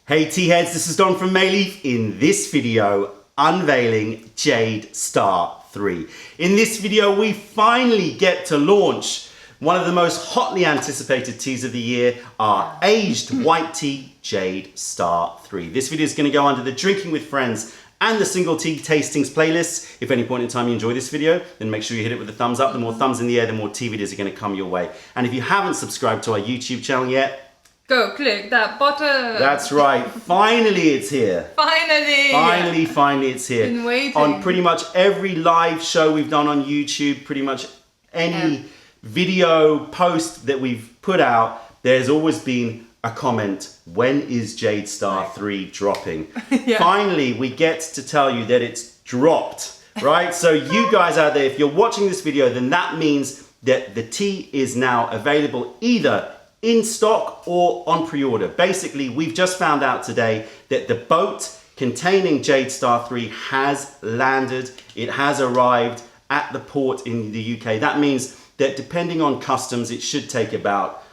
Hey tea heads, this is Don from Mayleaf. In this video, unveiling Jade Star 3. In this video, we finally get to launch one of the most hotly anticipated teas of the year, our aged white tea, Jade Star 3. This video is going to go under the Drinking with Friends and the Single Tea Tastings playlist. If at any point in time you enjoy this video, then make sure you hit it with a thumbs up. The more thumbs in the air, the more tea videos are going to come your way. And if you haven't subscribed to our YouTube channel yet, go click that button. That's right. Finally, it's here. Finally it's here. Been waiting. On pretty much every live show we've done on YouTube, pretty much any video post that we've put out, there's always been a comment, when is Jade Star 3 dropping? Finally, we get to tell you that it's dropped, right? So you guys out there, if you're watching this video, then that means that the tea is now available either in stock or on pre-order. Basically, we've just found out today that the boat containing Jade Star 3 has landed. It has arrived at the port in the UK. That means that depending on customs, it should take about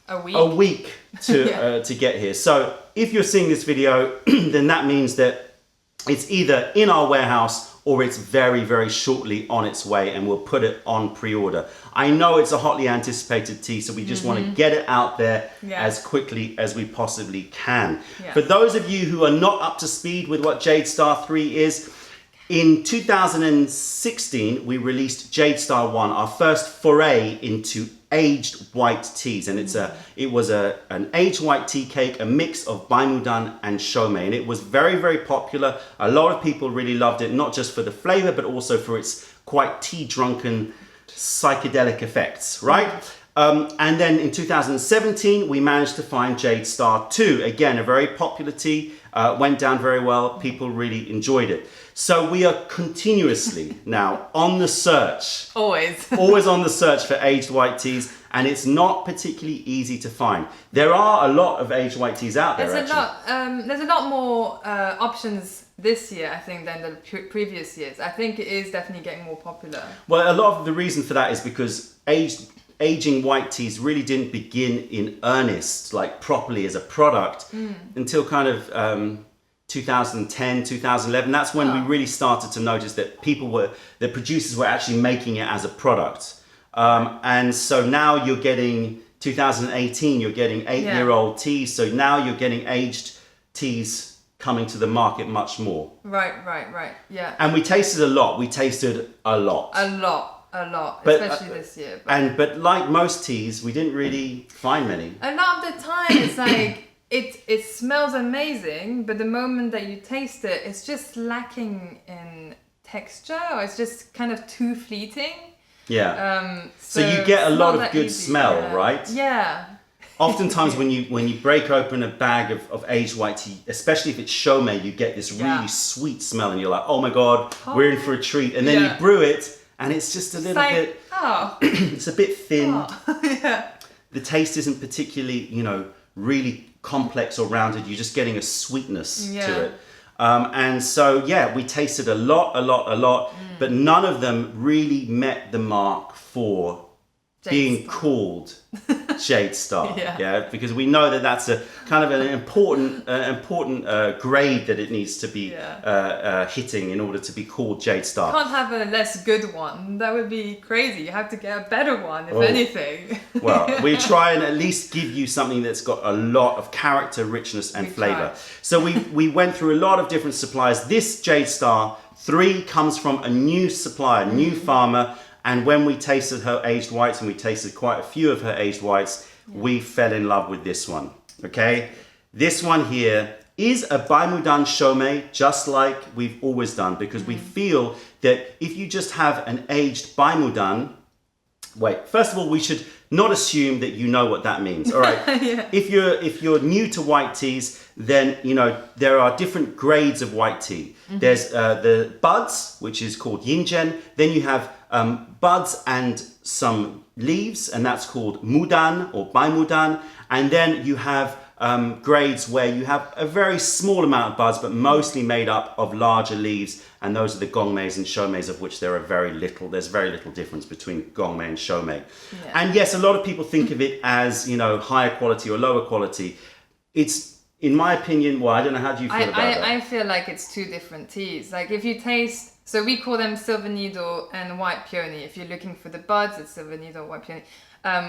a week to get here. So if you're seeing this video, then that means that it's either in our warehouse or it's very, very shortly on its way, and we'll put it on pre-order. I know it's a hotly anticipated tea, so we just want to get it out there as quickly as we possibly can. For those of you who are not up to speed with what Jade Star 3 is, in 2016, we released Jade Star 1, our first foray into aged white teas, and it was an aged white tea cake, a mix of Baimudan and Shomei, and it was very, very popular. A lot of people really loved it, not just for the flavor, but also for its quite tea-drunken psychedelic effects, right? And then in 2017, we managed to find Jade Star 2, again, a very popular tea, went down very well, people really enjoyed it. So we are continuously now on the search. Always on the search for aged white teas, and it's not particularly easy to find. There are a lot of aged white teas out there, there's a lot more options this year, I think, than the previous years. I think it is definitely getting more popular. Well, a lot of the reason for that is because aging white teas really didn't begin in earnest, like properly as a product, until kind of 2010, 2011. That's when we really started to notice that the producers were actually making it as a product. And so now you're getting 2018, you're getting 8-year-old teas. So now you're getting aged teas coming to the market much more. Right. Yeah. And we tasted a lot. A lot, but, especially this year. But like most teas, we didn't really find many. A lot of the time, it's like it smells amazing, but the moment that you taste it, it's just lacking in texture, or it's just kind of too fleeting. Yeah. So you get a lot of good smell, right? Yeah. Oftentimes when you break open a bag of aged white tea, especially if it's Shomei, you get this really sweet smell, and you're like, oh my God, we're in for a treat. And then you brew it, and it's just a little bit, it's a bit thin. The taste isn't particularly, really complex or rounded. You're just getting a sweetness to it. And so, we tasted a lot, but none of them really met the mark for being called Jade Star, because we know that that's a kind of an important grade that it needs to be hitting in order to be called Jade Star. You can't have a less good one. That would be crazy. You have to get a better one, if anything. Well, we try and at least give you something that's got a lot of character, richness, and flavor. So we went through a lot of different suppliers. This Jade Star 3 comes from a new supplier, new farmer. And when we tasted her aged whites, and we tasted quite a few of her aged whites, we fell in love with this one, okay? This one here is a Baimudan Shomei, just like we've always done, because we feel that if you just have an aged Baimudan, first of all, we should not assume that you know what that means, all right? If you're new to white teas, then, there are different grades of white tea. There's the buds, which is called Yinzhen. Then you have buds and some leaves, and that's called Mudan or Baimudan. And then you have grades where you have a very small amount of buds, but mostly made up of larger leaves, and those are the Gongmeis and Shomeis, of which there's very little difference between Gongmei and Shomei. And yes, a lot of people think of it as, higher quality or lower quality. It's in my opinion, well, I don't know, how do you feel about that? I feel like it's two different teas. Like if you taste, so we call them silver needle and white peony. If you're looking for the buds, it's silver needle, white peony.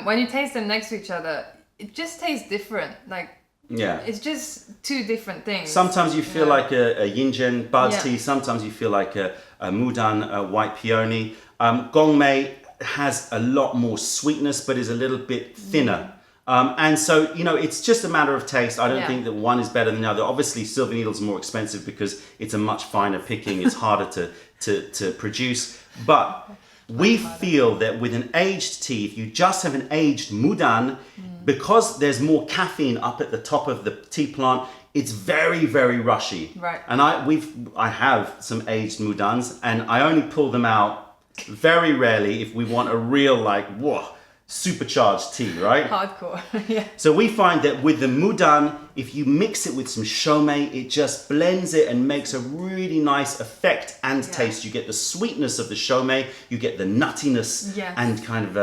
When you taste them next to each other, it just tastes different. Like, yeah, it's just two different things. Sometimes you feel like a Yinzhen buds Yeah. tea. Sometimes you feel like a Mudan white peony. Gongmei has a lot more sweetness, but is a little bit thinner. And so, you know, it's just a matter of taste. I don't think that one is better than the other. Obviously, silver needle's more expensive because it's a much finer picking. It's harder to produce. But we feel that with an aged tea, if you just have an aged Mudan, because there's more caffeine up at the top of the tea plant, it's very, very rushy. Right. And I have some aged Mudans, and I only pull them out very rarely if we want a real, like, whoa, supercharged tea, right? Hardcore, yeah. So we find that with the Mudan, if you mix it with some Shomei, it just blends it and makes a really nice effect and taste. You get the sweetness of the Shomei, you get the nuttiness and kind of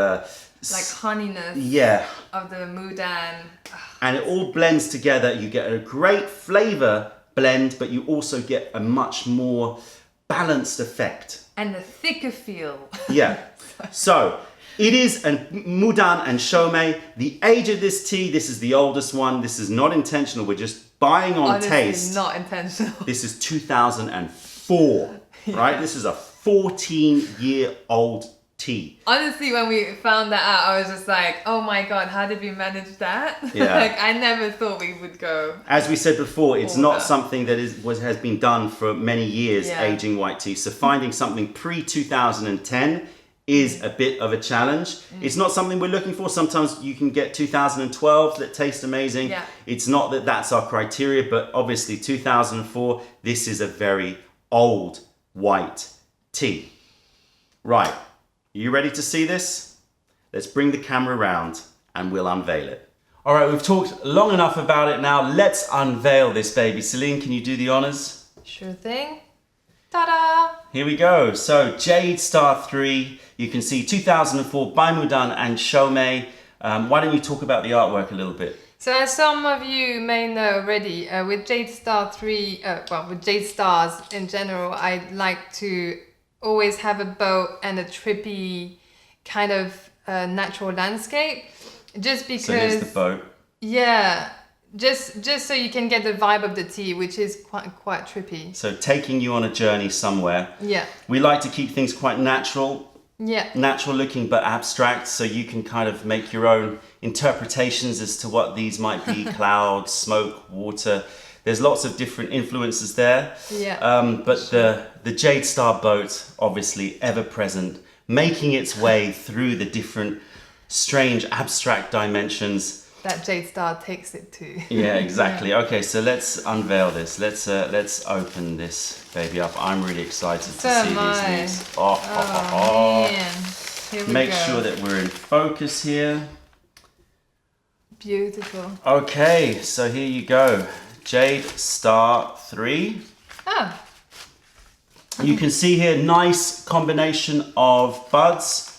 like honeyness of the Mudan. And it all blends together. You get a great flavor blend, but you also get a much more balanced effect. And a thicker feel. Yeah. So it is a Mudan and Shomei. The age of this tea, this is the oldest one. This is not intentional. We're just buying on Honestly, taste. not intentional. This is 2004, right? This is a 14-year-old tea. Honestly, when we found that out, I was just like, oh my God, how did we manage that? Yeah. Like, I never thought we would go. As we said before, it's not Older. something that has been done for many years, aging white tea. So finding something pre-2010 is a bit of a challenge. It's not something we're looking for. Sometimes you can get 2012 that taste amazing. Yeah. It's not that that's our criteria, but obviously 2004, this is a very old white tea. Right. Are you ready to see this? Let's bring the camera around and we'll unveil it. All right, we've talked long enough about it now. Let's unveil this baby. Celine, can you do the honors? Sure thing. Ta-da! Here we go. So Jade Star 3, you can see 2004 by Mudan and Shomei. Why don't you talk about the artwork a little bit? So as some of you may know already, with Jade Star 3, with Jade Stars in general, I like to always have a boat and a trippy kind of natural landscape. Just because... So here's the boat. Yeah. Just so you can get the vibe of the tea, which is quite trippy. So taking you on a journey somewhere. Yeah. We like to keep things quite natural. Yeah. Natural looking but abstract, so you can kind of make your own interpretations as to what these might be. Clouds, smoke, water. There's lots of different influences there. Yeah. But the Jade Star boat, obviously ever present, making its way through the different strange abstract dimensions that Jade Star takes it to. Yeah, exactly. Okay, so let's unveil this. Let's open this baby up. I'm really excited to see these leaves. Man. Here we Make go. sure that we're in focus here. Beautiful. Okay, so here you go. Jade Star 3. Ah. You can see here, nice combination of buds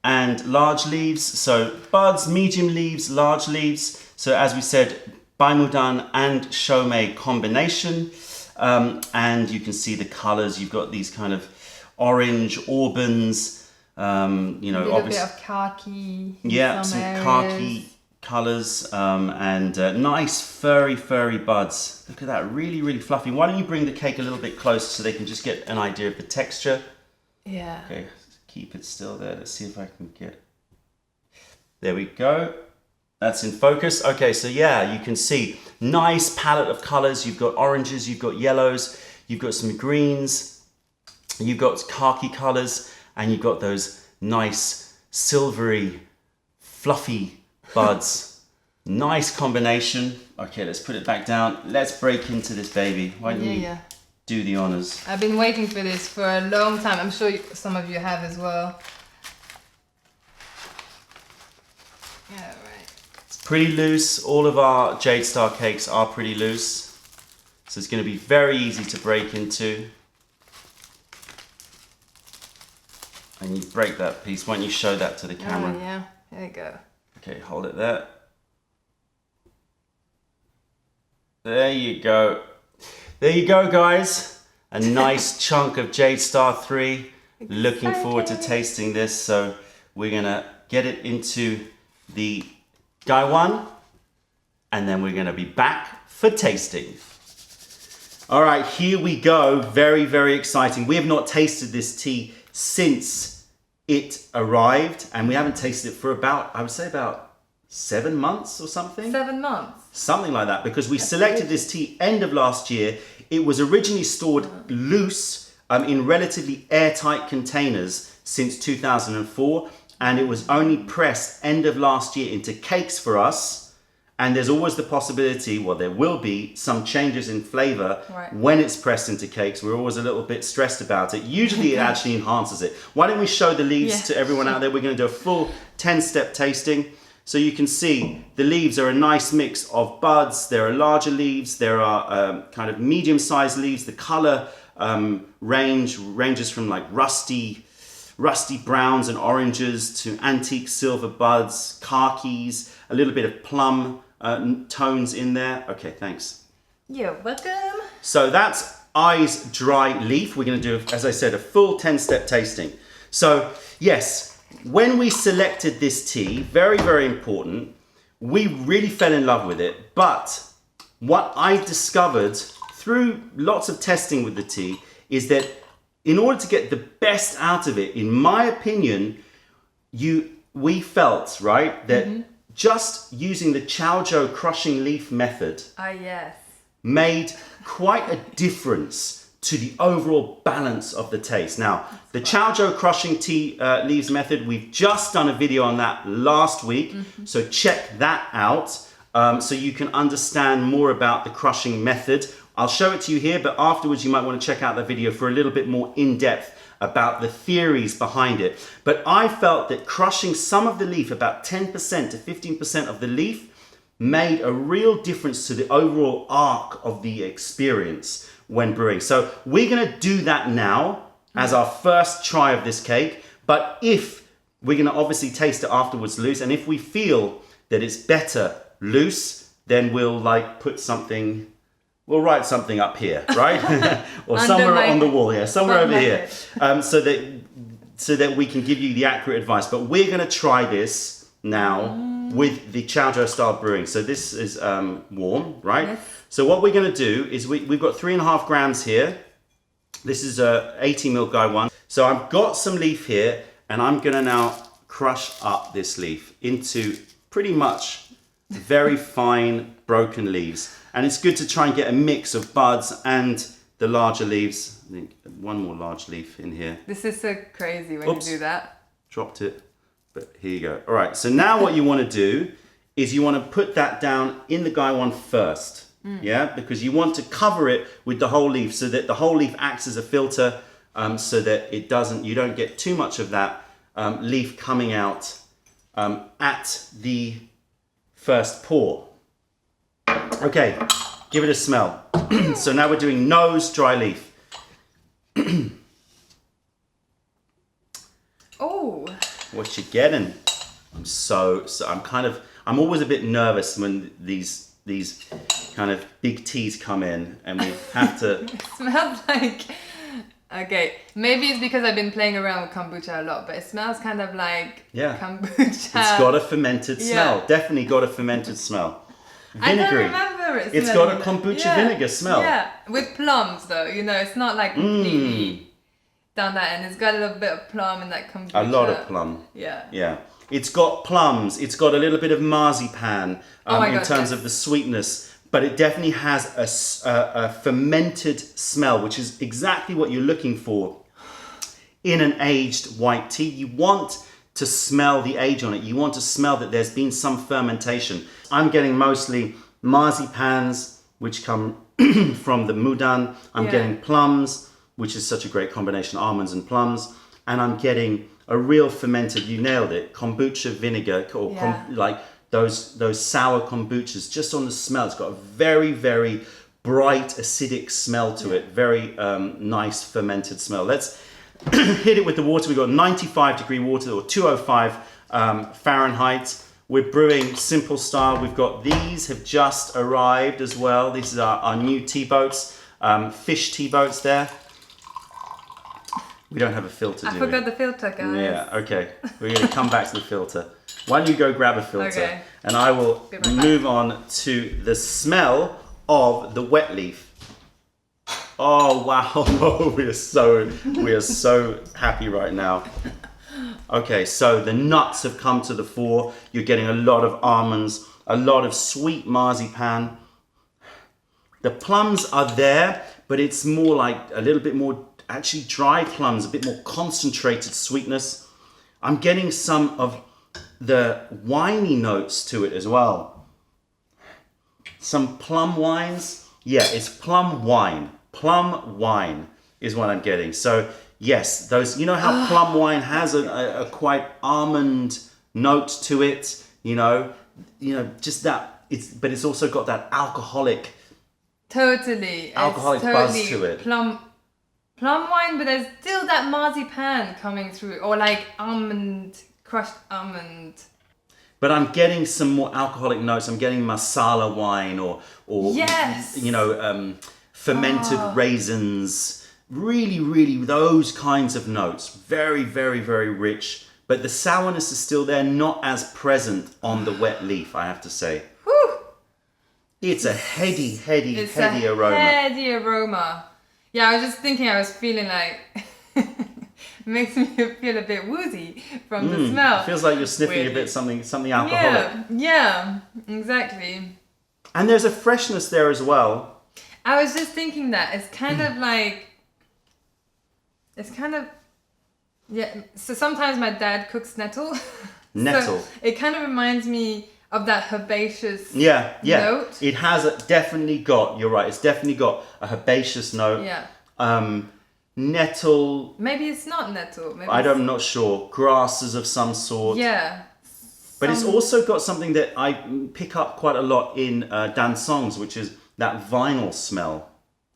and large leaves. So buds, medium leaves, large leaves. So as we said, Baimudan and Shomei combination. And you can see the colors. You've got these kind of orange auburns, you know, a little bit of khaki. Yeah, some khaki colors and nice furry buds. Look at that, really, really fluffy. Why don't you bring the cake a little bit closer so they can just get an idea of the texture? Yeah. Okay, keep it still there. Let's see if I can get... There we go. That's in focus. Okay, so yeah, you can see nice palette of colors. You've got oranges, you've got yellows, you've got some greens, you've got khaki colors, and you've got those nice silvery, fluffy buds. Nice combination. Okay, let's put it back down. Let's break into this baby. Why don't you do the honors? I've been waiting for this for a long time. I'm sure some of you have as well. Yeah, right. It's pretty loose. All of our Jade Star cakes are pretty loose. So it's going to be very easy to break into. And you break that piece. Why don't you show that to the camera? Oh, yeah. There you go. Okay, hold it there. There you go. There you go, guys. A nice chunk of Jade Star 3. Looking forward to tasting this. So we're gonna get it into the Gaiwan, and then we're gonna be back for tasting. All right, here we go. Very, very exciting. We have not tasted this tea since it arrived, and we haven't tasted it for about, I would say about 7 months or something. 7 months. Something like that, because we selected this tea end of last year. It was originally stored loose in relatively airtight containers since 2004, and it was only pressed end of last year into cakes for us. And there's always the possibility, well, there will be some changes in flavor when it's pressed into cakes. We're always a little bit stressed about it. Usually it actually enhances it. Why don't we show the leaves to everyone out there? We're going to do a full 10-step tasting. So you can see the leaves are a nice mix of buds. There are larger leaves. There are kind of medium-sized leaves. The color ranges from like rusty browns and oranges to antique silver buds, khakis, a little bit of plum tones in there. Okay, thanks. You're welcome. So that's Eyes Dry Leaf. We're going to do, as I said, a full 10-step tasting. So yes, when we selected this tea, very, very important, we really fell in love with it. But what I discovered through lots of testing with the tea is that in order to get the best out of it, in my opinion, we felt, right, that just using the Chaozhou crushing leaf method made quite a difference to the overall balance of the taste. Now, the Chaozhou crushing tea leaves method, we've just done a video on that last week, so check that out so you can understand more about the crushing method. I'll show it to you here, but afterwards you might want to check out that video for a little bit more in-depth about the theories behind it. But I felt that crushing some of the leaf, about 10% to 15% of the leaf, made a real difference to the overall arc of the experience when brewing. So we're gonna do that now as our first try of this cake, but if we're gonna obviously taste it afterwards loose, and if we feel that it's better loose, then we'll like put something, we'll write something up here, right? Or somewhere on the wall here, somewhere over here, so that we can give you the accurate advice. But we're gonna try this now with the Chaozhou style brewing. So this is warm, right? Yes. So what we're gonna do is we've got 3.5 grams here. This is a 80 ml Gaiwan. So I've got some leaf here, and I'm gonna now crush up this leaf into pretty much very fine broken leaves. And it's good to try and get a mix of buds and the larger leaves. I think one more large leaf in here. This is so crazy when you do that. Dropped it, but here you go. All right, so now what you want to do is you want to put that down in the Gaiwan first. Yeah, because you want to cover it with the whole leaf so that the whole leaf acts as a filter, so that you don't get too much of that leaf coming out at the first pour. Okay, give it a smell. So now we're doing nose dry leaf. Oh. What you getting? I'm always a bit nervous when these kind of big teas come in and we have to. It smells like, okay, maybe it's because I've been playing around with kombucha a lot, but it smells kind of like kombucha. It's got a fermented smell. Definitely got a fermented smell. Vinegary. I don't remember it. It's got a kombucha vinegar smell. Yeah, with plums though. You know, it's not like completely down that end. It's got a little bit of plum in that kombucha. A lot of plum. Yeah. Yeah. It's got plums. It's got a little bit of marzipan in terms of the sweetness. But it definitely has a fermented smell, which is exactly what you're looking for in an aged white tea. You want to smell the age on it. You want to smell that there's been some fermentation. I'm getting mostly marzipans, which come from the mudan. I'm getting plums, which is such a great combination, almonds and plums. And I'm getting a real fermented, you nailed it, kombucha vinegar, or like those sour kombuchas. Just on the smell, it's got a very, very bright acidic smell to it. Very nice fermented smell. Let's hit it with the water. We've got 95 degree water, or 205 Fahrenheit. We're brewing simple style. We've got these have just arrived as well. These are our new tea boats, fish tea boats there. We don't have a filter, do we? I forgot the filter, guys. Yeah, okay. We're going to come back to the filter. Why don't you go grab a filter? Okay. And I will Be right move on to the smell of the wet leaf. Oh, wow. we are so happy right now. Okay, so the nuts have come to the fore. You're getting a lot of almonds, a lot of sweet marzipan. The plums are there, but it's more like a little bit more actually dry plums, a bit more concentrated sweetness. I'm getting some of the winey notes to it as well. Some plum wines. Yeah, it's plum wine. Plum wine is what I'm getting. So yes, those, you know how plum wine has a quite almond note to it, you know, just that, but it's also got that alcoholic Buzz to it. Plum wine, but there's still that marzipan coming through, or like crushed almond. But I'm getting some more alcoholic notes. I'm getting masala wine or yes, fermented raisins. Really, really those kinds of notes. Very, very, very rich. But the sourness is still there, not as present on the wet leaf, I have to say. Whew. It's a heady aroma. Heady aroma. Yeah, I was just thinking, I was feeling like, makes me feel a bit woozy from the smell. It feels like you're sniffing a bit something alcoholic. Yeah, exactly. And there's a freshness there as well. I was just thinking that it's kind of like, yeah. So sometimes my dad cooks nettle. Nettle. So it kind of reminds me of that herbaceous note. It has definitely got, you're right, it's definitely got a herbaceous note. Yeah. Nettle. Maybe it's not nettle. Maybe I'm not sure. Grasses of some sort. Yeah. But it's also got something that I pick up quite a lot in dansongs, which is that vinyl smell.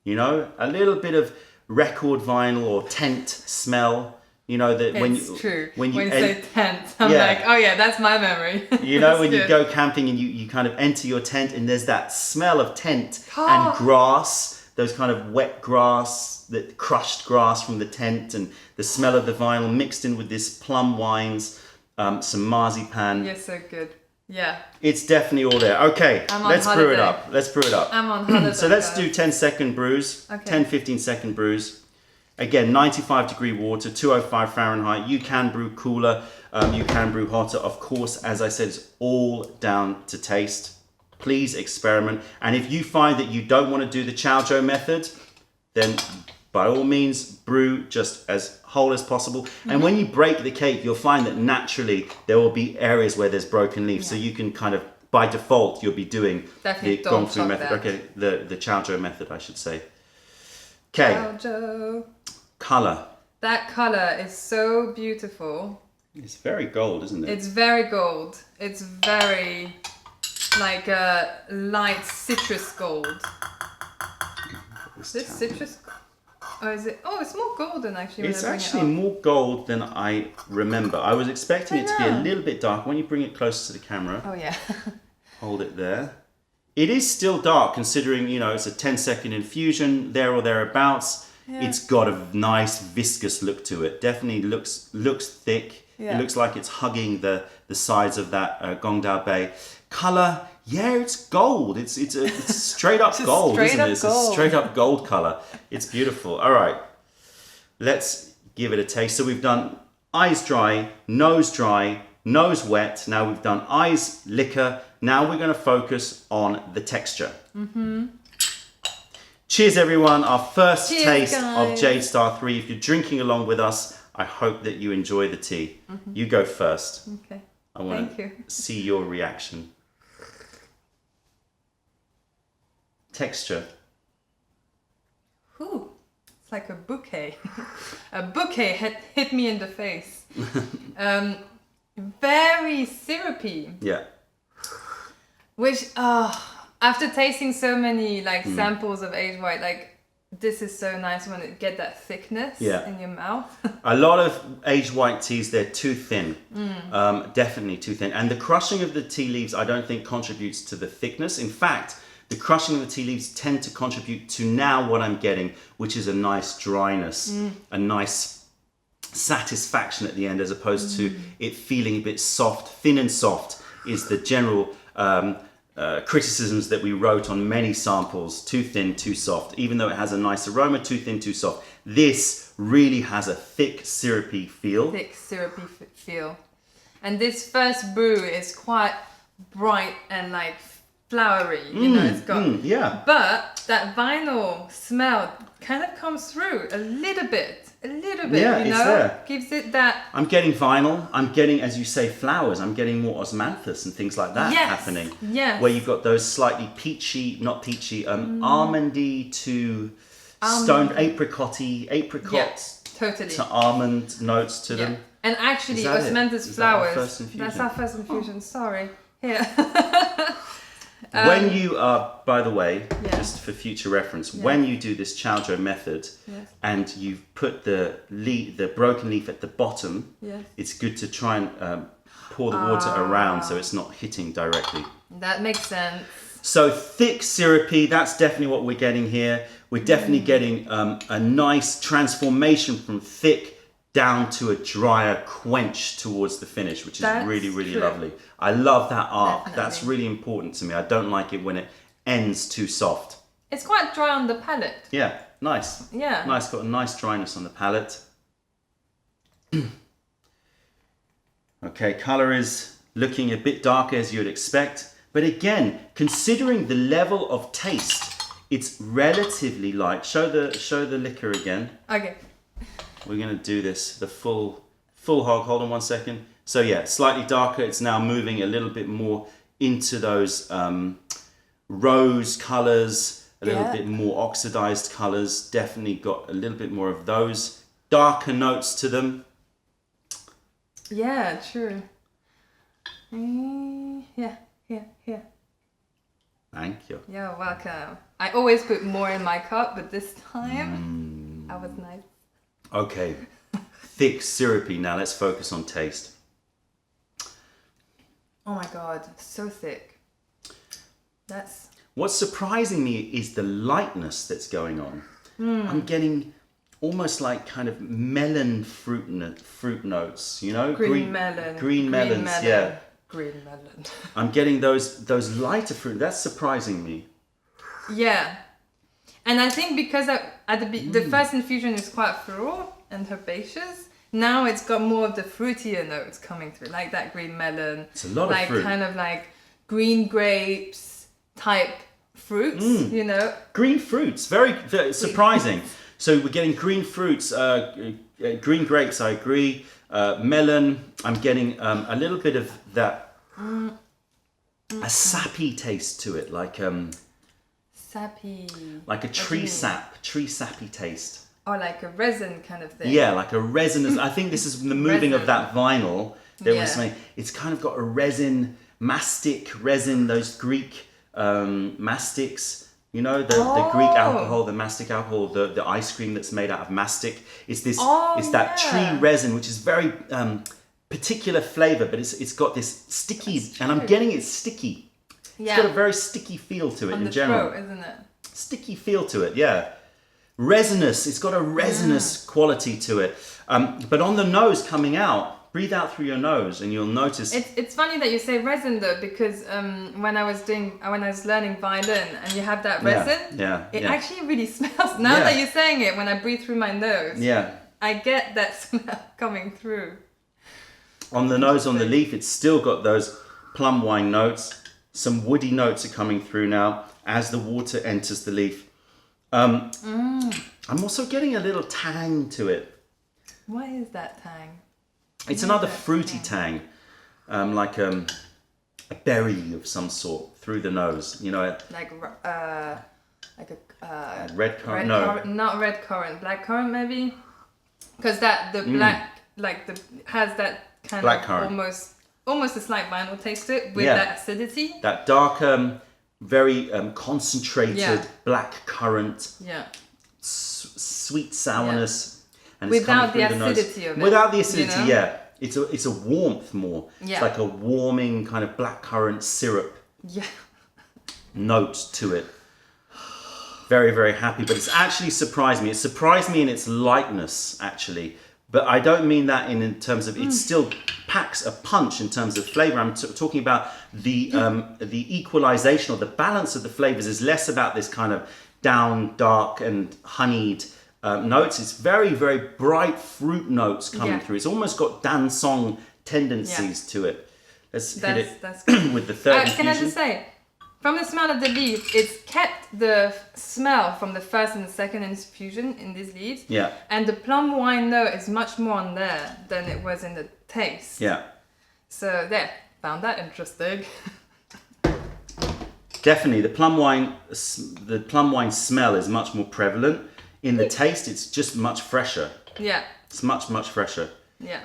You know, a little bit of record vinyl or tent smell. You know that when you say tent, I'm like, oh yeah, that's my memory. You know, when you go camping and you kind of enter your tent and there's that smell of tent and grass, those kind of wet grass, that crushed grass from the tent, and the smell of the vinyl mixed in with this plum wines, some marzipan. You're so good. Yeah. It's definitely all there. Okay, let's brew it up. I'm on holiday. So let's do 10-second brews, okay. 10-15-second brews. Again, 95-degree water, 205 Fahrenheit. You can brew cooler, you can brew hotter. Of course, as I said, it's all down to taste. Please experiment. And if you find that you don't want to do the Chow Joe method, then by all means, brew just as whole as possible. And when you break the cake, you'll find that naturally there will be areas where there's broken leaves. So you can kind of, by default, you'll be doing the Gong Fu method. That. Okay, the Chow Joe method, I should say. Okay. Chow Joe. Color. That color is so beautiful. It's very gold, isn't it? It's very gold. It's very like a light citrus gold. Is this citrus? Or is it? Oh, it's more golden actually. It's actually more gold than I remember. I was expecting it to be a little bit dark. When you bring it closer to the camera. Oh yeah. Hold it there. It is still dark considering, you know, it's a 10-second infusion there or thereabouts. Yeah. It's got a nice viscous look to it. Definitely looks thick. Yeah. It looks like it's hugging the sides of that Gongda Bay. Color, yeah, it's gold. It's straight up gold, isn't it? It's a straight up gold color. It's beautiful. All right, let's give it a taste. So we've done eyes dry, nose wet. Now we've done eyes liquor. Now we're going to focus on the texture. Mm-hmm. Cheers, everyone. Our first taste of Jade Star 3. If you're drinking along with us, I hope that you enjoy the tea. Mm-hmm. You go first. Okay. I want to see your reaction. Texture. Ooh, it's like a bouquet. A bouquet hit me in the face. Very syrupy. Yeah. Which, after tasting so many like samples of aged white, like this is so nice when it get that thickness in your mouth. A lot of aged white teas, they're too thin. Definitely too thin. And the crushing of the tea leaves, I don't think contributes to the thickness. In fact, the crushing of the tea leaves tend to contribute to now what I'm getting, which is a nice dryness, a nice satisfaction at the end, as opposed to it feeling a bit soft. Thin and soft is the general criticisms that we wrote on many samples. Too thin, too soft. Even though it has a nice aroma, too thin, too soft. This really has a thick, syrupy feel. Thick, syrupy feel. And this first brew is quite bright and like flowery, you know, it's got... But that vinyl smell kind of comes through a little bit, you know? It's there. Gives it that... I'm getting vinyl, I'm getting, as you say, flowers, I'm getting more osmanthus and things like that happening. Yes. Where you've got those slightly peachy, not peachy, almondy to stoned apricots totally. to almond notes to them. And actually, osmanthus flowers, that's our first infusion, sorry. Here. When you are, by the way, just for future reference, when you do this Chowjo method and you've put the broken leaf at the bottom, it's good to try and pour the water around so it's not hitting directly. That makes sense. So thick, syrupy, that's definitely what we're getting here. We're definitely getting a nice transformation from thick down to a drier quench towards the finish, which is really lovely. I love that arc. Definitely. That's really important to me. I don't like it when it ends too soft. It's quite dry on the palate. Yeah, nice. Yeah. Nice, got a nice dryness on the palate. Okay, colour is looking a bit darker as you'd expect. But again, considering the level of taste, it's relatively light. Show the liquor again. Okay. We're going to do this, the full hog. Hold on one second. So yeah, slightly darker. It's now moving a little bit more into those rose colours, a little bit more oxidized colours. Definitely got a little bit more of those darker notes to them. Yeah, true. Yeah. Thank you. You're welcome. I always put more in my cup, but this time I was nice. Okay, thick, syrupy. Now let's focus on taste. Oh my god, so thick. What's surprising me is the lightness that's going on. I'm getting almost like kind of melon fruit notes, you know? Green melons, yeah. Green melon. I'm getting those lighter fruit. That's surprising me. Yeah. And I think because the first infusion is quite floral and herbaceous, now it's got more of the fruitier notes coming through, like that green melon. It's a lot of fruit. Like kind of like green grapes type fruits, you know? Green fruits, very surprising. So we're getting green fruits, green grapes, I agree. Melon, I'm getting a little bit of that, a sappy taste to it, like... Sappy. Like a tree sappy taste. Or like a resin kind of thing. Yeah, like a resinous. I think this is the moving of that vinyl. It's kind of got a resin, those Greek mastics. You know, the Greek alcohol, the mastic alcohol, the ice cream that's made out of mastic. It's this. It's that tree resin, which is very particular flavor, but it's got this sticky, and I'm getting it sticky. It's got a very sticky feel to it in general. Throat, isn't it? Sticky feel to it, yeah. Resinous, it's got a resinous quality to it. But on the nose coming out, breathe out through your nose and you'll notice... It's funny that you say resin though, because when I was learning violin and you have that resin, it actually really smells. Now that you're saying it, when I breathe through my nose, I get that smell coming through. On the nose, on the leaf, it's still got those plum wine notes. Some woody notes are coming through now as the water enters the leaf. I'm also getting a little tang to it. What is that tang? It's another fruity tang, like a berry of some sort through the nose. You know, like a red currant. Not red currant, black currant maybe, because black has that kind black of currant. Almost a slight vinyl taste to it with that acidity. That dark, very concentrated black currant. Yeah. sweet sourness, and without the it's coming through the acidity nose. of it. Without the acidity, You know? yeah. It's a warmth more. Yeah. It's like a warming kind of blackcurrant syrup Yeah. note to it. Very, very happy, but it's actually surprised me. It surprised me in its lightness, actually. But I don't mean that in terms of, it still packs a punch in terms of flavor. I'm talking about the equalization or the balance of the flavors is less about this kind of down, dark and honeyed notes. It's very, very bright fruit notes coming through. It's almost got dansong tendencies to it. Let's hit it That's good. with the third Can I just say, from the smell of the leaf, it's kept the smell from the first and the second infusion in these leaves. Yeah. And the plum wine note is much more on there than it was in the taste. Yeah. So there, found that interesting. Definitely, the plum wine smell is much more prevalent. In the taste, it's just much fresher. Yeah. It's much, much fresher. Yeah.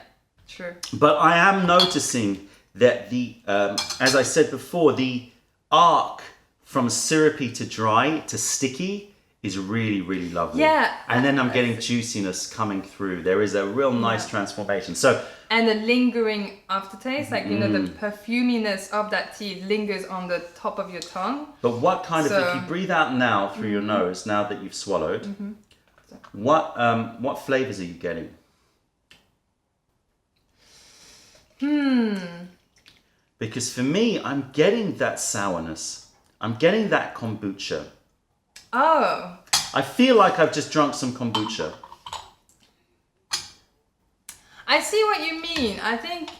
True. But I am noticing that the, as I said before, the arc from syrupy to dry to sticky is really, really lovely. Yeah. And then I'm getting juiciness coming through. There is a real nice transformation. So, and the lingering aftertaste, like, you know, the perfuminess of that tea lingers on the top of your tongue. but what kind of, if you breathe out now through your nose, now that you've swallowed, what flavors are you getting? Because for me, I'm getting that sourness. I'm getting that kombucha. Oh. I feel like I've just drunk some kombucha. I see what you mean. I think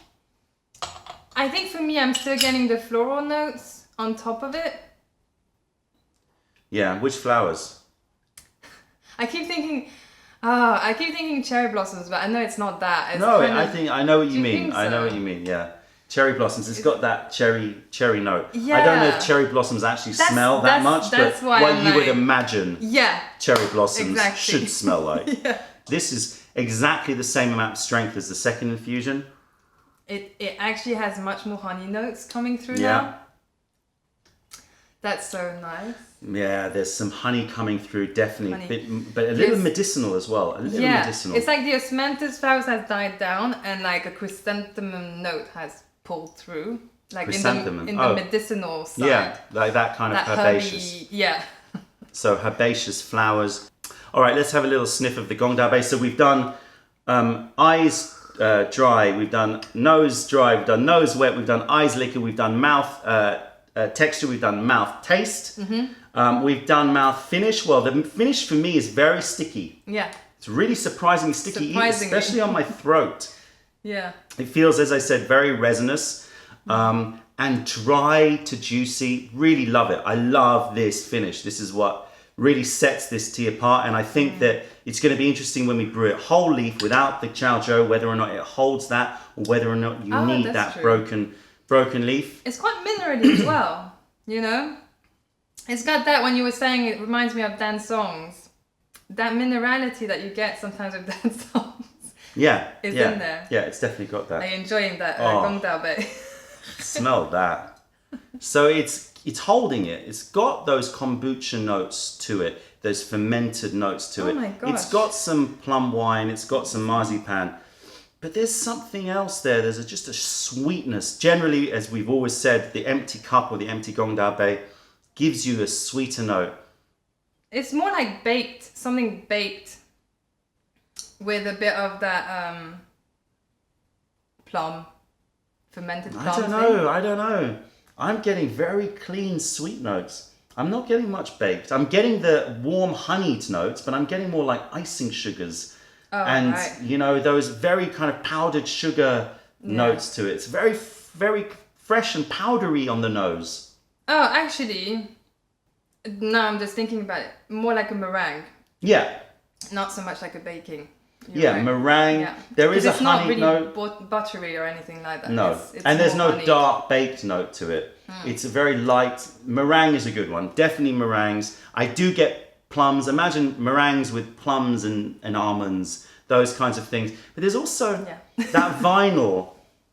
for me, I'm still getting the floral notes on top of it. Yeah, which flowers? I keep thinking cherry blossoms, but I know it's not that. It's No, kind I of- think I know what Do you you mean. think I know so? what you mean. Yeah, cherry blossoms. It's got that cherry note. I don't know Yeah. if cherry blossoms actually That's- smell that that's- much, that's but why what I'm you would like- imagine Yeah. cherry blossoms Exactly. should smell like. Yeah. This is exactly the same amount of strength as the second infusion. It actually has much more honey notes coming through Yeah. now. That's so nice. Yeah, there's some honey coming through, definitely, Honey. but a little Yes. medicinal as well. A little Yeah, medicinal. it's like the osmanthus flowers has died down and like a chrysanthemum note has pulled through. Like Chrysanthemum, in the medicinal side. Yeah, like that kind of That herbaceous. herby, yeah. So herbaceous flowers. All right, let's have a little sniff of the Gong Dao Bei. So we've done eyes dry, we've done nose dry, we've done nose wet, we've done eyes liquid, we've done mouth texture, we've done mouth taste, we've done mouth finish. Well, the finish for me is very sticky. Yeah. It's really surprisingly sticky, Surprisingly. especially on my throat. Yeah. It feels, as I said, very resinous and dry to juicy. Really love it. I love this finish. This is what really sets this tea apart. And I think that it's going to be interesting when we brew it whole leaf without the chow joe, whether or not it holds that or whether or not you need that's that true. broken leaf. It's quite minerally as well, you know? It's got that, when you were saying it reminds me of dance songs. That minerality that you get sometimes with dance songs. Yeah. It's yeah, in there. Yeah, it's definitely got that. Are you enjoying that Oh. Gong Dao Bei? Smell that. So it's holding it. It's got those kombucha notes to it, those fermented notes to Oh it. my gosh. It's got some plum wine, it's got some marzipan, but there's something else there. There's just a sweetness. Generally, as we've always said, the empty cup or the empty Gong Dao Bei gives you a sweeter note. It's more like baked, something baked with a bit of that plum, fermented plum. I don't know. I'm getting very clean sweet notes. I'm not getting much baked. I'm getting the warm honeyed notes, but I'm getting more like icing sugars. And, right. you know, those very kind of powdered sugar notes to it. It's very, very fresh and powdery on the nose. Oh, actually, no, I'm just thinking about it. More like a meringue, Yeah. not so much like a baking. You're Yeah, right. meringue. Yeah. There is a 'Cause it's not honey really note. buttery or anything like that. No. It's And there's more no honeyed. dark baked note to it. It's a very light. Meringue is a good one. Definitely meringues. I do get plums. Imagine meringues with plums and almonds, those kinds of things. But there's also that vinyl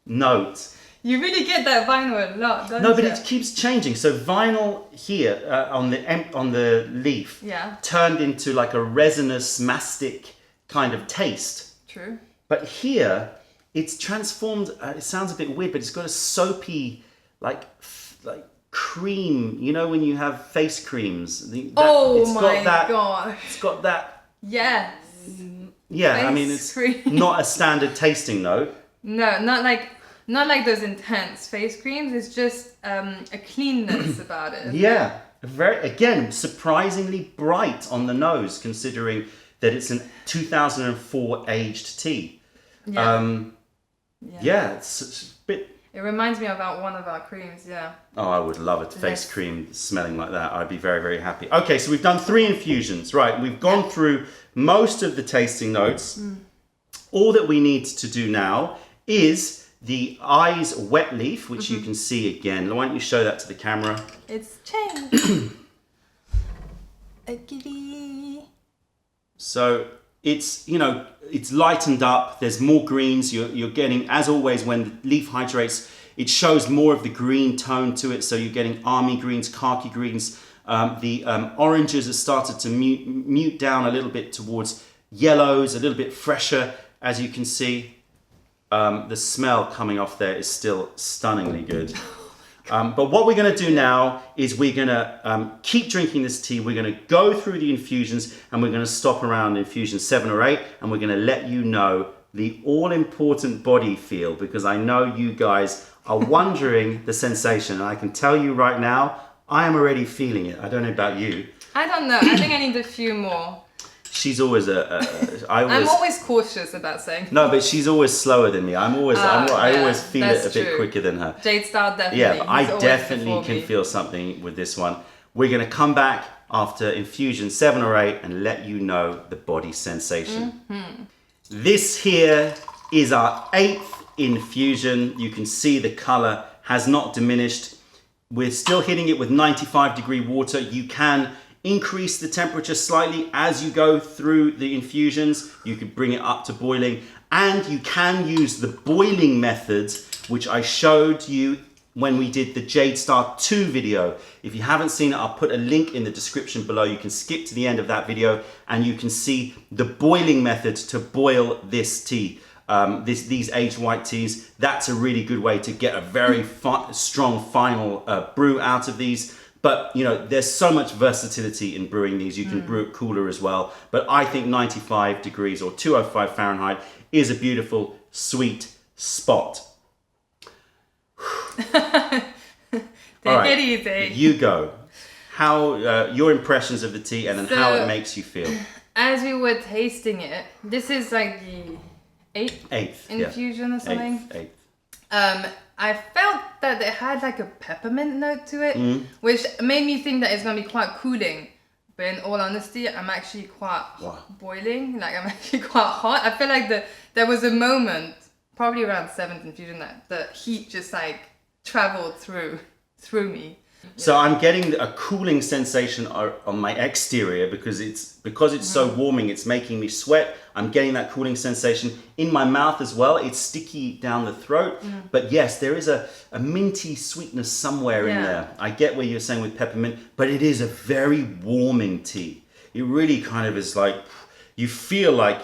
note You really get that vinyl a lot, don't you? No, but it keeps changing. So vinyl here on the leaf turned into like a resinous mastic kind of taste. True. But here it's transformed. It sounds a bit weird, but it's got a soapy like cream. You know when you have face creams. Gosh! It's got that. Yes. Yeah, face I mean it's cream. not a standard tasting note. No, not like those intense face creams. It's just a cleanness about it. Yeah, again surprisingly bright on the nose, considering that it's a 2004 aged tea. Yeah, it's a bit. It reminds me about one of our creams. Yeah. Oh, I would love a face cream smelling like that. I'd be very, very happy. Okay, so we've done 3 infusions, right? We've gone through most of the tasting notes. All that we need to do now is the eyes wet leaf, which you can see again. Why don't you show that to the camera? It's changed. A kitty. So it's, it's lightened up. There's more greens. You're getting, as always, when the leaf hydrates, it shows more of the green tone to it. So you're getting army greens, khaki greens. The oranges have started to mute down a little bit towards yellows, a little bit fresher, as you can see. The smell coming off there is still stunningly good. But what we're going to do now is we're going to keep drinking this tea. We're going to go through the infusions and we're going to stop around infusion 7 or 8 and we're going to let you know the all-important body feel, because I know you guys are wondering the sensation, and I can tell you right now, I am already feeling it. I don't know about you. I don't know. I think I need a few more. She's always I'm always cautious about saying. No, but she's always slower than me. I always feel it a bit quicker than her. Jade Star definitely. Yeah, I definitely can feel something with this one. We're going to come back after infusion 7 or 8 and let you know the body sensation. This here is our 8th infusion. You can see the color has not diminished. We're still hitting it with 95-degree water. You can increase the temperature slightly as you go through the infusions. You could bring it up to boiling, and you can use the boiling methods, which I showed you when we did the Jade Star 2 video. If you haven't seen it, I'll put a link in the description below. You can skip to the end of that video and you can see the boiling method to boil this tea. These aged white teas. That's a really good way to get a very strong final brew out of these. But there's so much versatility in brewing these. You can brew it cooler as well. But I think 95 degrees or 205 Fahrenheit is a beautiful, sweet spot. Take it easy. You go. How your impressions of the tea and then how it makes you feel. As we were tasting it, this is like the eighth infusion or something. Eighth. I felt that it had like a peppermint note to it, which made me think that it's gonna be quite cooling. But in all honesty, I'm actually quite boiling. Like I'm actually quite hot. I feel like there was a moment, probably around 7th infusion, that the heat just like traveled through me. So I'm getting a cooling sensation on my exterior because it's so warming. It's making me sweat. I'm getting that cooling sensation in my mouth as well. It's sticky down the throat. But yes, there is a minty sweetness somewhere in there. I get what you're saying with peppermint, but it is a very warming tea. It really kind of is like, you feel like,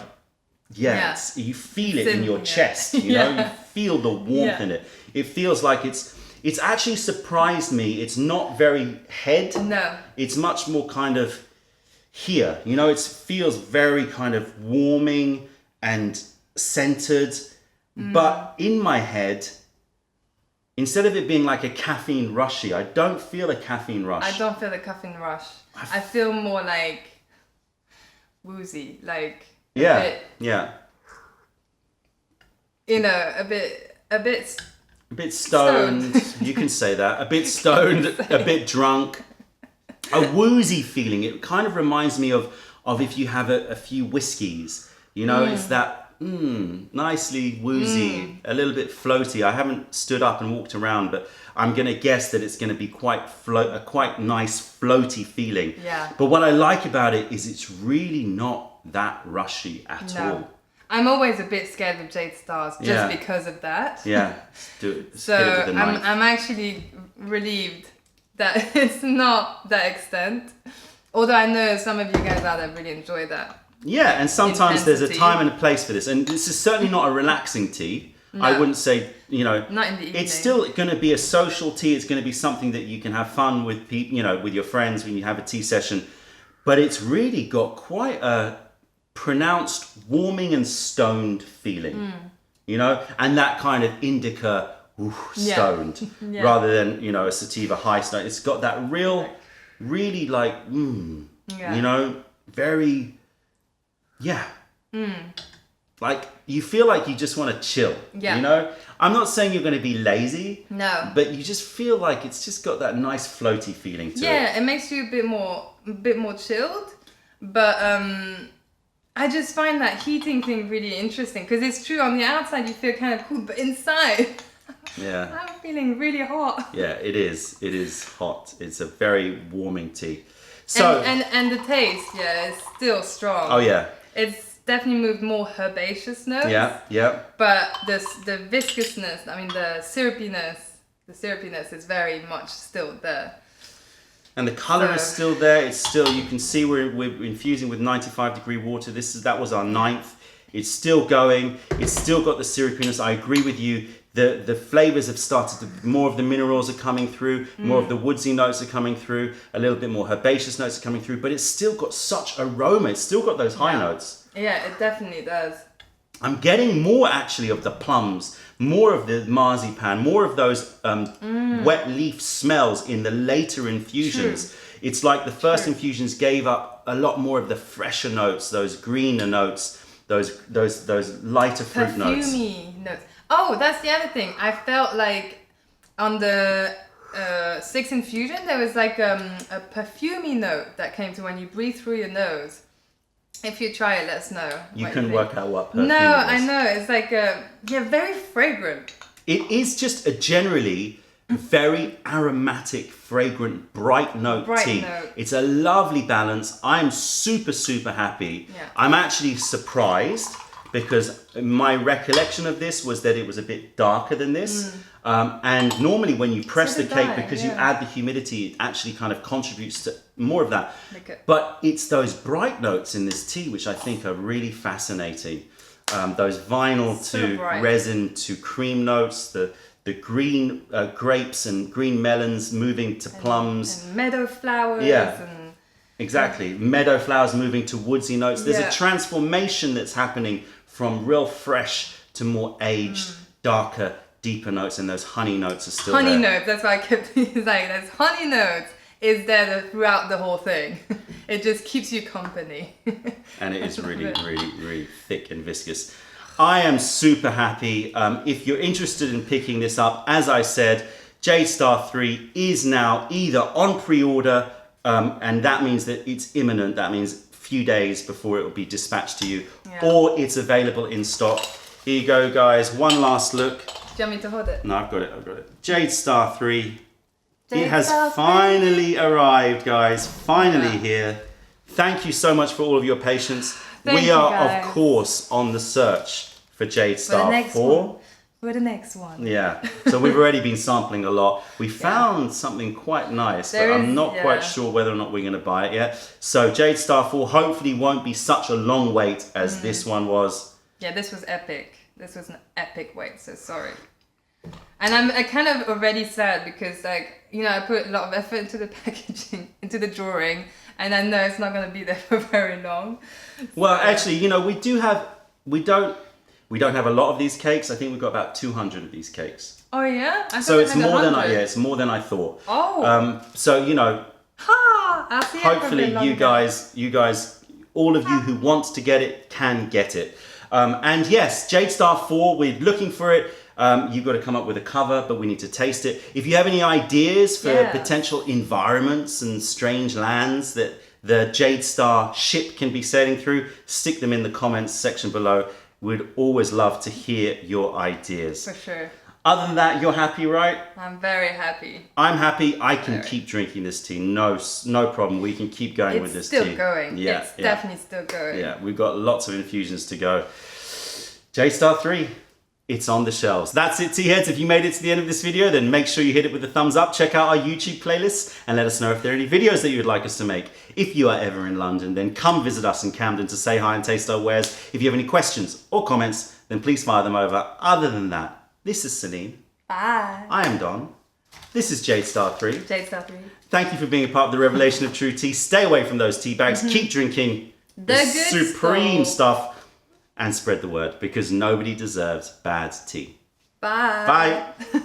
you feel it in your chest. You know, you feel the warmth in it. It feels like it's actually surprised me. It's not very head. No. It's much more kind of here. It feels very kind of warming and centered. But in my head, instead of it being like a caffeine rushy, I don't feel a caffeine rush. I don't feel a caffeine rush. I feel more like woozy, like a bit, a bit stoned. You can say that. A bit stoned, a bit drunk. A woozy feeling. It kind of reminds me of if you have a few whiskeys. It's that nicely woozy, a little bit floaty. I haven't stood up and walked around, but I'm going to guess that it's going to be a quite nice floaty feeling. Yeah. But what I like about it is it's really not that rushy at all. I'm always a bit scared with Jade Stars just because of that. Yeah. So I'm actually relieved that it's not that extent. Although I know some of you guys out there really enjoy that. Yeah, and sometimes there's a intensity. time and a place for this. And this is certainly not a relaxing tea. No. I wouldn't say, you know, Not in the evening. it's still going to be a social tea. It's going to be something that you can have fun with people, you know, with your friends when you have a tea session. But it's really got quite a pronounced warming and stoned feeling, you know, and that kind of indica stoned rather than, you know, a sativa high stone. It's got that really like, you know, very, like you feel like you just want to chill, you know? I'm not saying you're going to be lazy, but you just feel like it's just got that nice floaty feeling to it. Yeah, it makes you a bit more chilled, but I just find that heating thing really interesting because it's true on the outside you feel kind of cool, but inside I'm feeling really hot. Yeah, it is hot. It's a very warming tea. So and the taste, is still strong. Oh yeah. It's definitely moved more herbaceous notes. Yeah. But the viscousness, I mean the syrupiness is very much still there. And the color is still there. It's still, you can see we're infusing with 95-degree water. That was our 9th. It's still going. It's still got the syrupiness. I agree with you. The flavors have started to, more of the minerals are coming through, more of the woodsy notes are coming through, a little bit more herbaceous notes are coming through, but it's still got such aroma. It's still got those high notes. Yeah, it definitely does. I'm getting more actually of the plums, more of the marzipan, more of those wet leaf smells in the later infusions. True. It's like the first infusions gave up a lot more of the fresher notes, those greener notes, those lighter fruit notes. Perfumey notes. Oh, that's the other thing. I felt like on the 6th infusion, there was like a perfumey note that came to when you breathe through your nose. If you try it, let us know. You can work out what perfume No, it is. I know. It's like, very fragrant. It is just a generally very aromatic, fragrant, bright note tea. It's a lovely balance. I'm super, super happy. Yeah. I'm actually surprised because my recollection of this was that it was a bit darker than this. And normally when you press the cake, because you add the humidity, it actually kind of contributes to more of that. Okay. But it's those bright notes in this tea which I think are really fascinating. Those vinyl to resin to cream notes, the green grapes and green melons moving to plums. And meadow flowers. Yeah. And exactly. Meadow flowers moving to woodsy notes. There's a transformation that's happening from real fresh to more aged, darker, deeper notes, and those honey notes are still honey there. notes, that's why I kept saying those honey notes is there throughout the whole thing. It just keeps you company. And it is really, really, really thick and viscous. I am super happy. If you're interested in picking this up, as I said, Jade Star 3 is now either on pre-order, and that means that it's imminent. That means few days before it will be dispatched to you, or it's available in stock. Here you go, guys. One last look. Do you want me to hold it? No, I've got it. Jade Star 3. It has finally arrived, guys. Finally here. Thank you so much for all of your patience. We are, of course, on the search for Jade Star 4. For the next one. Yeah. So we've already been sampling a lot. We found something quite nice, but I'm not quite sure whether or not we're going to buy it yet. So Jade Star 4 hopefully won't be such a long wait as this one was. Yeah, this was epic. This was an epic wait, so sorry. And I kind of already sad because, like, you know, I put a lot of effort into the packaging, into the drawing, and I know it's not going to be there for very long. Well, actually, you know, we don't have a lot of these cakes. I think we've got about 200 of these cakes. Oh yeah? So it's more than it's more than I thought. Oh. So, you know, I'll see hopefully you guys, all of you who want to get it can get it. And yes, Jade Star 4, we're looking for it. You've got to come up with a cover, but we need to taste it. If you have any ideas for potential environments and strange lands that the Jade Star ship can be sailing through, stick them in the comments section below. We'd always love to hear your ideas. For sure. Other than that, you're happy, right? I'm very happy. I'm happy. I can keep drinking this tea. No problem. We can keep going with this tea. It's still going. Yeah, it's definitely still going. Yeah, we've got lots of infusions to go. Jade Star 3. It's on the shelves. That's it, tea heads. If you made it to the end of this video, then make sure you hit it with a thumbs up. Check out our YouTube playlists and let us know if there are any videos that you would like us to make. If you are ever in London, then come visit us in Camden to say hi and taste our wares. If you have any questions or comments, then please fire them over. Other than that, this is Celine. Bye. I am Don. This is Jade Star 3. Jade Star 3. Thank you for being a part of the revelation of true tea. Stay away from those tea bags. Keep drinking The good supreme stuff and spread the word because nobody deserves bad tea. Bye. Bye.